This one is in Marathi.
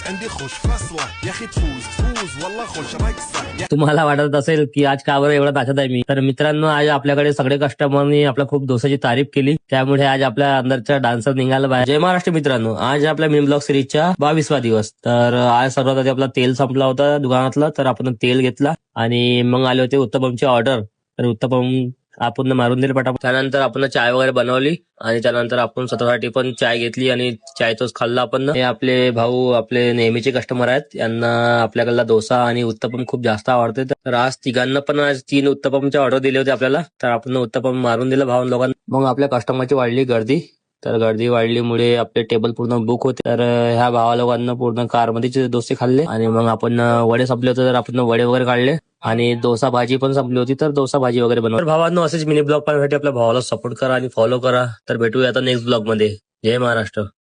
عندي خوش فصلة يا اخي تفوز والله خوش رقصة. तुम्हाला वाटत असेल की आज का बरं एवढा नाचत आहे मी, तर मित्रांनो आज आपल्याकडे सगळे कस्टमरनी आपल्या खूप डोसाची तारीफ केली, त्यामुळे आज आपल्या अंदरचा डान्सर निघाला बाहेर. जय महाराष्ट्र मित्रांनो, आज आपल्या मिनी ब्लॉग सिरीजच्या 22वा दिवस. तर आज सर्वात आधी आपला तेल संपला होता दुकानातला, तर आपण तेल घेतला आणि मग आले होते उत्तपमची ऑर्डर. तर उत्तपम आपण मारून दिले पटापट. त्यानंतर आपण चाय वगैरे बनवली आणि त्यानंतर आपण स्वतःसाठी पण चाय घेतली आणि चाय तोच खाल्ला आपण. हे आपले भाऊ आपले नेहमीचे कस्टमर आहेत, यांना आपल्याकडला डोसा आणि उत्तपम खूप जास्त आवडते. तर आज तिघांना पण आज 3 उत्तपमचे ऑर्डर दिले होते आपल्याला, तर आपण उत्तपम मारून दिलं भाऊ लोकांना. मग आपल्या कस्टमरची वाढली गर्दी, तर गर्दी वाढलीमुळे आपले टेबल पूर्ण बुक होते. तर ह्या भावा लोकांना पूर्ण कारमध्येच डोसे खाल्ले आणि मग आपण वडे संपले होते तर आपण वडे वगैरे काढले आणि डोसा भाजी पण संपली होती, तर डोसा भाजी वगैरे बनवली. तर भावांनो, असेच मिनी ब्लॉग पाहण्यासाठी आपल्या भावाला सपोर्ट करा आणि फॉलो करा. तर भेटूया आता नेक्स्ट ब्लॉग मध्ये. जय महाराष्ट्र.